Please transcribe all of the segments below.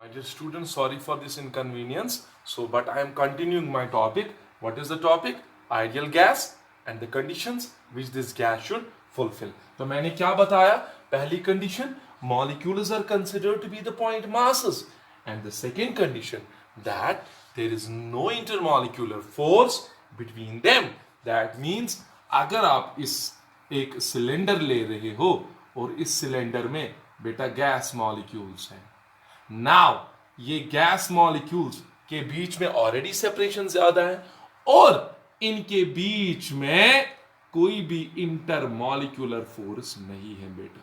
My dear students, sorry for this inconvenience. But I am continuing my topic. What is the topic? Ideal gas and the conditions which this gas should fulfill. तो मैंने क्या बताया? पहली condition, molecules are considered to be the point masses, and the second condition that there is no intermolecular force between them. That means अगर आप इस एक cylinder ले रहे हो और इस सिलेंडर में बेटा गैस मॉलिक्यूल्स हैं, नाउ ये गैस मॉलिक्यूल्स के बीच में ऑलरेडी सेपरेशन ज्यादा है और इनके बीच में कोई भी इंटरमॉलिक्यूलर फोर्स नहीं है बेटा।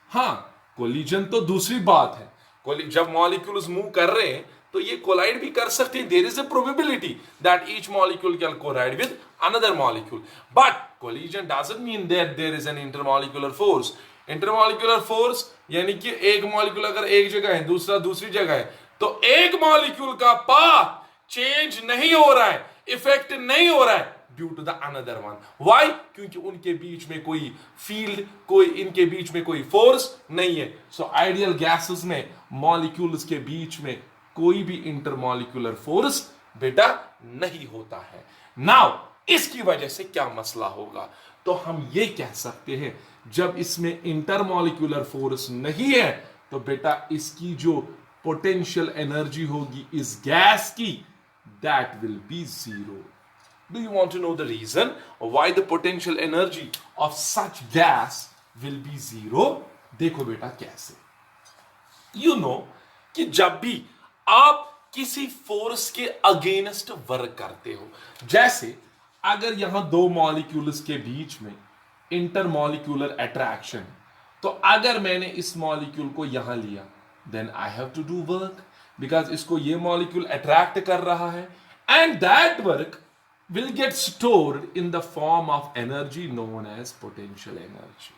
हां, कोलिजन तो दूसरी बात है। जब मॉलिक्यूल्स मूव कर रहे हैं तो ये कोलाइड भी कर सकते हैं। There is a probability that each molecule can collide with another molecule, but collision doesn't mean that there is an intermolecular force. Intermolecular force यानी कि एक मॉलिक्यूल अगर एक जगह है, दूसरा दूसरी जगह है, तो एक मॉलिक्यूल का पाथ चेंज नहीं हो रहा है, इफेक्ट नहीं हो रहा है due to the another one. Why? क्योंकि उनके बीच में कोई फील्ड, इनके बीच में कोई फोर्स नहीं है। सो आइडियल गैसेस में मॉलिक्यूल्स के बीच में कोई भी इंटरमॉलिक्यूलर फोर्स बेटा नहीं होता है। नाउ इसकी वजह से क्या मसला होगा? तो हम ये कह सकते हैं जब इसमें इंटरमॉलिक्यूलर फोर्स नहीं है तो बेटा इसकी जो पोटेंशियल एनर्जी होगी इस गैस की, that will be zero. Do you want to know the reason why the potential energy of such gas will be zero? देखो बेटा कैसे। You know कि जब भी आप किसी फोर्स के अगेंस्ट वर्क करते हो, जैसे अगर यहां दो मॉलिक्यूल्स के बीच में इंटरमॉलिक्यूलर अट्रैक्शन, तो अगर मैंने इस मॉलिक्यूल को यहां लिया then I have to do work, because इसको ये मॉलिक्यूल अट्रैक्ट कर रहा है and that work will get stored in the form of energy known as potential energy.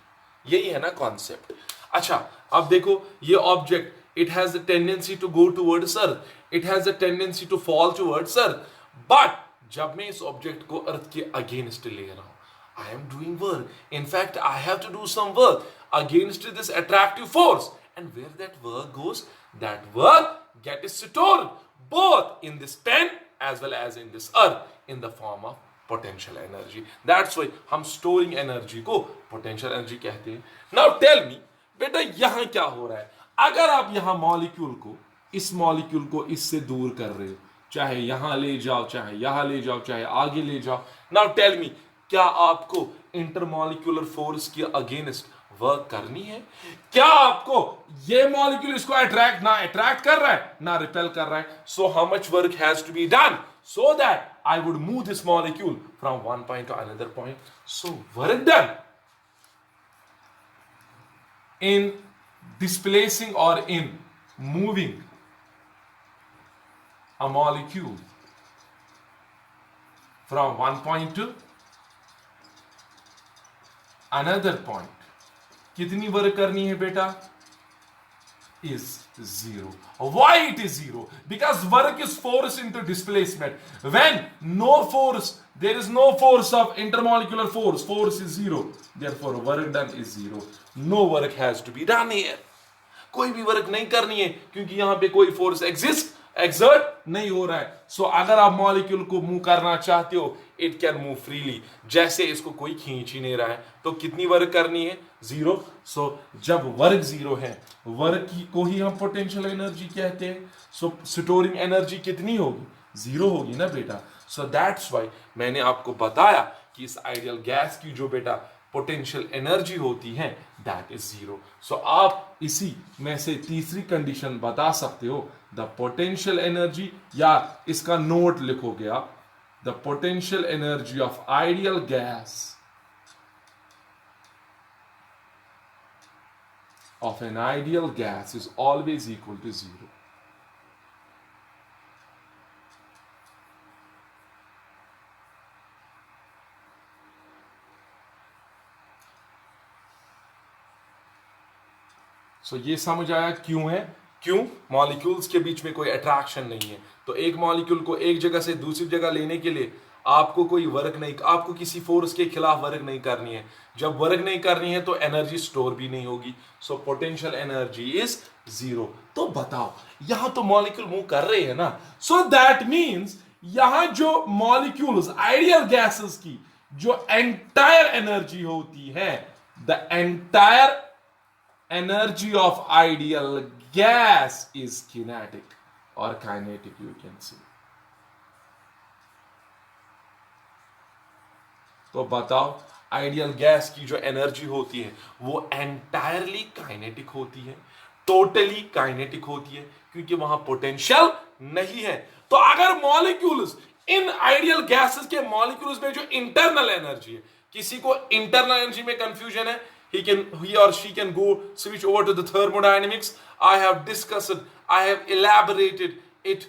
यही है ना कॉन्सेप्ट। अच्छा, अब देखो ये object, it has a tendency to go towards earth, it has a tendency to fall towards earth, but जब मैं इस ऑब्जेक्ट को अर्थ के अगेंस्ट ले रहा हूं, I am doing work. In fact, I have to do some work against this attractive force, and where that work goes, that work gets stored both in this pen as well as in this earth in the form of potential energy. That's why हम storing energy को potential energy कहते हैं। Now tell me बेटा यहां क्या हो रहा है? अगर आप यहां मॉलिक्यूल को, इस मॉलिक्यूल को इससे दूर कर रहे हो, चाहे यहां ले जाओ, चाहे यहां ले जाओ, चाहे आगे ले जाओ, now tell me क्या आपको इंटरमॉलिक्यूलर फोर्स के अगेंस्ट वर्क करनी है? क्या आपको ये मॉलिक्यूल इसको अट्रैक्ट कर रहा है ना रिपेल कर रहा है? So how much work has to be done so that I would move this molecule from one point to another point. So work done in displacing or in moving a molecule from one point to another point, कितनी work करनी है बेटा? Is zero. Why it is zero? Because work is force into displacement. When no force, there is no force of intermolecular force. Force is zero. Therefore, work done is zero. No work has to be done here. कोई भी work नहीं करनी है क्योंकि यहां पे कोई force exert नहीं हो रहा है। सो अगर आप मॉलिक्यूल को मूव करना चाहते हो, इट कैन मूव फ्रीली। जैसे इसको कोई खींच ही नहीं रहा है, तो कितनी वर्क करनी है? जीरो। सो जब वर्क जीरो है, वर्क को ही हम पोटेंशियल एनर्जी कहते हैं। सो स्टोरिंग एनर्जी कितनी होगी? जीरो होगी ना बेटा। सो दैट्स व्हाई मैंने आपको बताया कि इस आइडियल गैस की जो बेटा पोटेंशियल एनर्जी होती है दैट इज जीरो। सो आप इसी में से तीसरी कंडीशन बता सकते हो, द पोटेंशियल एनर्जी, या इसका नोट लिखोगे आप, the potential energy of ideal gas of an ideal gas is always equal to zero. सो ये समझ आया क्यों है? क्यों मॉलिक्यूल्स के बीच में कोई अट्रैक्शन नहीं है। तो एक मॉलिक्यूल को एक जगह से दूसरी जगह लेने के लिए आपको कोई वर्क नहीं, आपको किसी फोर्स के खिलाफ वर्क नहीं करनी है। जब वर्क नहीं करनी है तो एनर्जी स्टोर भी नहीं होगी, so potential energy is zero. तो बताओ, यहां तो मॉलिक्यूल मूव कर रहे हैं ना, सो दैट मींस यहां जो मॉलिक्यूल्स आइडियल गैसेस की जो एंटायर एनर्जी होती है, the entire energy of ideal gas is kinetic or kinetic, you can say. तो बताओ, आइडियल गैस की जो एनर्जी होती है वो एंटायरली काइनेटिक होती है, टोटली काइनेटिक होती है, क्योंकि वहां पोटेंशियल नहीं है। तो अगर मॉलिक्यूल्स, इन आइडियल गैसेस के मॉलिक्यूल्स में जो इंटरनल एनर्जी है, किसी को इंटरनल एनर्जी में कंफ्यूजन है, he or she can go switch over to the thermodynamics. I have discussed, I have elaborated it,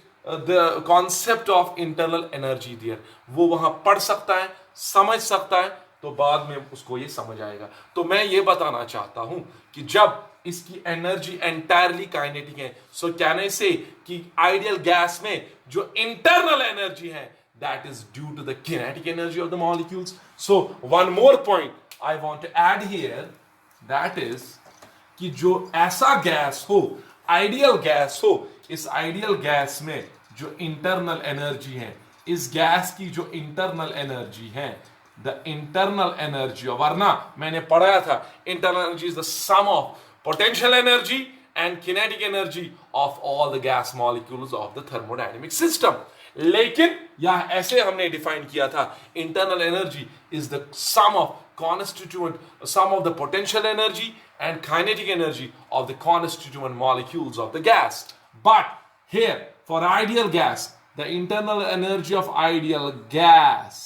the concept of internal energy there. वो वहां पढ़ सकता है, समझ सकता है, तो बाद में उसको ये समझ आएगा। तो मैं ये बताना चाहता हूं कि जब इसकी एनर्जी एंटायरली काइनेटिक है, सो कैन आई से कि आइडियल गैस में जो इंटरनल एनर्जी है that is due to the kinetic energy of the molecules. So one more point I want to add here, that is कि जो ऐसा gas हो, आइडियल गैस हो, इस आइडियल गैस में जो इंटरनल एनर्जी है, इस गैस की जो इंटरनल एनर्जी है, द इंटरनल एनर्जी, वरना मैंने पढ़ाया था internal energy is the sum of potential energy and kinetic energy of all the gas molecules of the thermodynamic system. लेकिन यह ऐसे हमने डिफाइन किया था, internal energy is the sum of constituent, sum of the potential energy and kinetic energy of the constituent molecules of the gas. But here, for ideal gas, the internal energy of ideal gas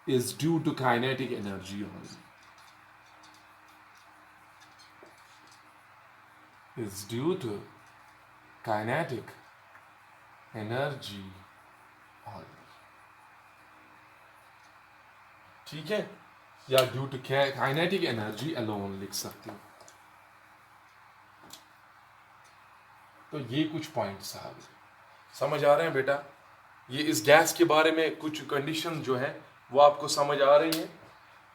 is due to kinetic energy only. Is due to kinetic energy only. ठीक है, या due to kinetic energy alone लिख सकते हो। तो ये कुछ points साहब समझ आ रहे हैं बेटा? ये इस गैस के बारे में कुछ कंडीशन जो है वो आपको समझ आ रही है।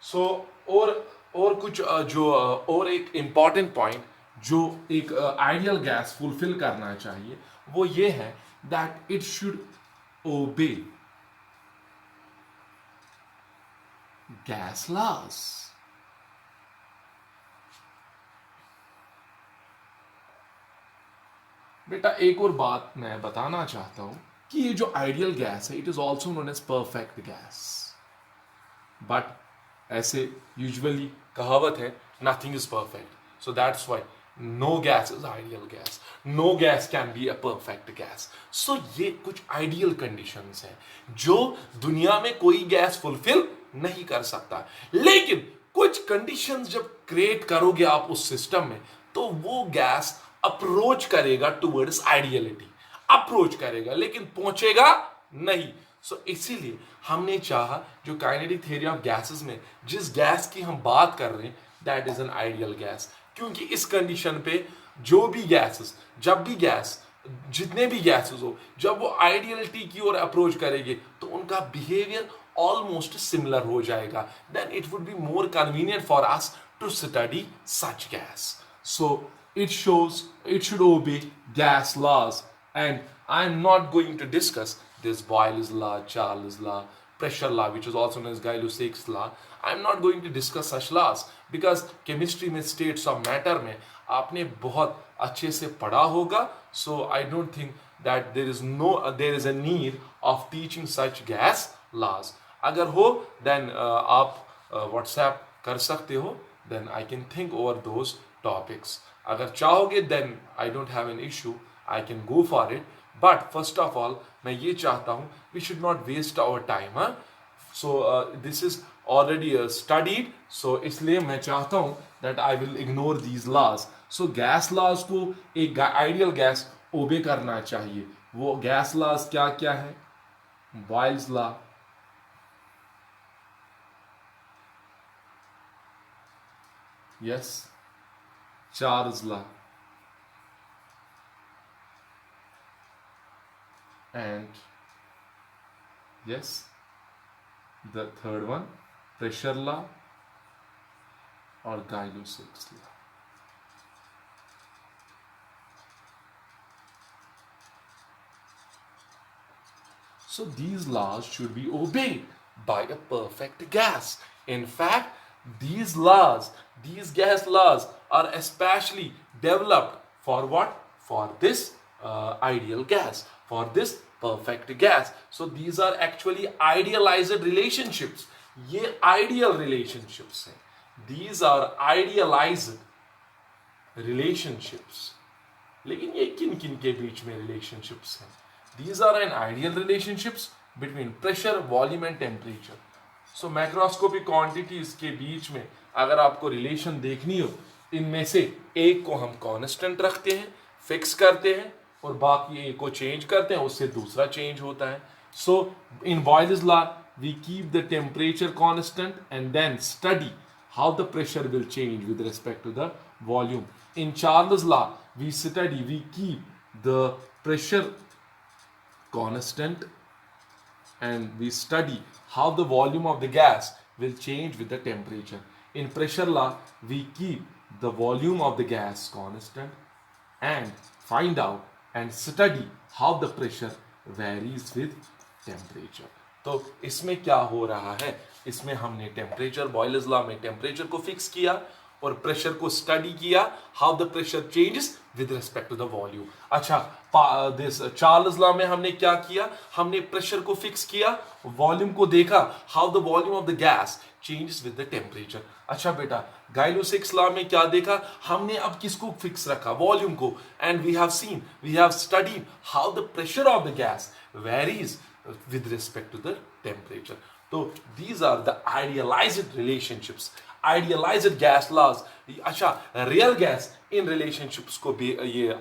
सो और कुछ जो और एक इंपॉर्टेंट पॉइंट जो एक आइडियल गैस फुलफिल करना चाहिए वो ये है दैट इट शुड ओबे gas laws. बेटा एक और बात मैं बताना चाहता हूं कि ये जो आइडियल गैस है, it is also known as perfect gas. But ऐसे यूजुअली कहावत है, nothing is perfect, so that's why no gas is ideal gas, no gas can be a perfect gas. So ये कुछ आइडियल कंडीशंस हैं जो दुनिया में कोई गैस फुलफिल नहीं कर सकता। लेकिन कुछ कंडीशंस जब क्रिएट करोगे आप उस सिस्टम में, तो वो गैस अप्रोच करेगा टुवर्ड्स आइडियलिटी, अप्रोच करेगा लेकिन पहुंचेगा नहीं। सो इसीलिए हमने चाहा जो काइनेटिक थ्योरी ऑफ गैसेस में जिस गैस की हम बात कर रहे हैं that is an ideal gas, क्योंकि इस कंडीशन पे जो भी गैसेस, जब भी गैस, जितने भी गैसेस हो, जब वो आइडियलिटी की ओर अप्रोच करेंगे तो उनका बिहेवियर ऑलमोस्ट सिमिलर हो जाएगा। Then it would be more convenient for us to study such gas. So it shows it should obey gas laws, and I'm not going to discuss this Boyle's law, Charles' law, pressure law, which is also known as Gay-Lussac's law. I'm not going to discuss such laws because chemistry में states of matter में आपने बहुत अच्छे से पढ़ा होगा। So I don't think that there is a need of teaching such gas laws. अगर हो then आप WhatsApp कर सकते हो, then I can think over those topics. अगर चाहोगे then I don't have an issue, I can go for it. But first of all मैं ये चाहता हूँ we should not waste our time. So this is already studied, so इसलिए मैं चाहता हूँ that I will ignore these laws. So gas laws को एक ideal gas obey करना चाहिए। वो gas laws क्या क्या है? Boyle's law, yes, Charles' law, and yes, the third one pressure law और गाइलो-सिक्स law. So these laws should be obeyed by a perfect gas. In fact, these laws, these gas laws are especially developed for what? For this ideal gas, for this perfect gas. So these are actually idealized relationships. ये ideal relationships हैं. These are idealized relationships. लेकिन ये किन किन के बीच में relationships हैं? These are an ideal relationships between pressure, volume and temperature. So macroscopic quantities के बीच में अगर आपको relation देखनी हो, इनमें से एक को हम constant रखते हैं, fix करते हैं और बाकी एक को change करते हैं, उससे दूसरा change होता है. So in Boyle's law, we keep the temperature constant and then study how the pressure will change with respect to the volume. In Charles' law, we keep the pressure constant and we study how the volume of the gas will change with the temperature. In pressure law, we keep the volume of the gas constant and find out and study how the pressure varies with temperature. तो इसमें क्या हो रहा है? इसमें हमने temperature, Boyle's law में temperature को फिक्स किया और प्रेशर को स्टडी किया, how the pressure changes with respect to the volume. अच्छा, दिस चार्ल्स लॉ में हमने क्या किया? हमने प्रेशर को फिक्स किया, वॉल्यूम को देखा, how the volume of the gas changes with the temperature. अच्छा बेटा, गाइलो-सिक्स लॉ में क्या देखा? हमने अब किसको फिक्स रखा? वॉल्यूम को. And we have studied how the pressure of the gas varies with respect to the temperature. So these are the idealized relationships, idealized gas laws. अच्छा, real gas इन relationships को भी ये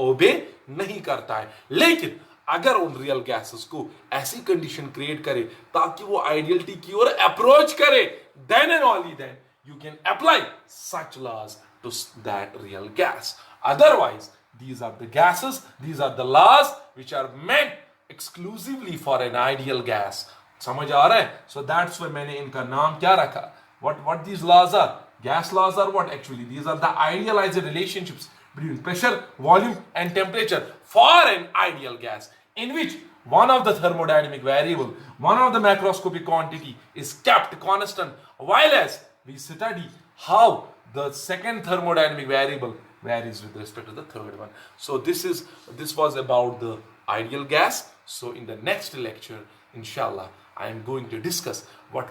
obey नहीं करता है, लेकिन अगर उन real gases को ऐसी condition create करे ताकि वो ideality की ओर approach करे, then and only then you can apply such laws to that real gas. Otherwise, these are the gases, these are the laws which are meant exclusively for an ideal gas. समझ आ रहा है? So that's why मैंने इनका नाम क्या रखा? What these laws are? Gas laws are what actually? These are the idealized relationships between pressure, volume and temperature for an ideal gas in which one of the thermodynamic variable, one of the macroscopic quantity is kept constant, while as we study how the second thermodynamic variable varies with respect to the third one. So this was about the ideal gas. So in the next lecture, inshallah, I am going to discuss what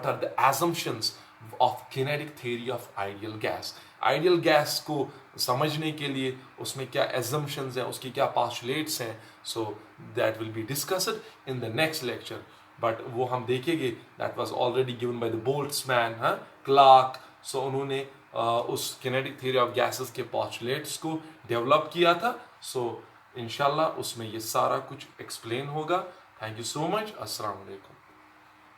are the assumptions of kinetic theory of ideal gas. Ideal gas को समझने के लिए उसमें क्या assumptions हैं, उसके क्या postulates हैं, so that will be discussed in the next lecture. But वो हम देखेंगे, that was already given by the Boltzmann, Clark. So उन्होंने उस kinetic theory of gases के postulates को develop किया था. So इंशाल्लाह उसमें ये सारा कुछ एक्सप्लेन होगा. Thank you so much. अस्सलाम वालेकुम.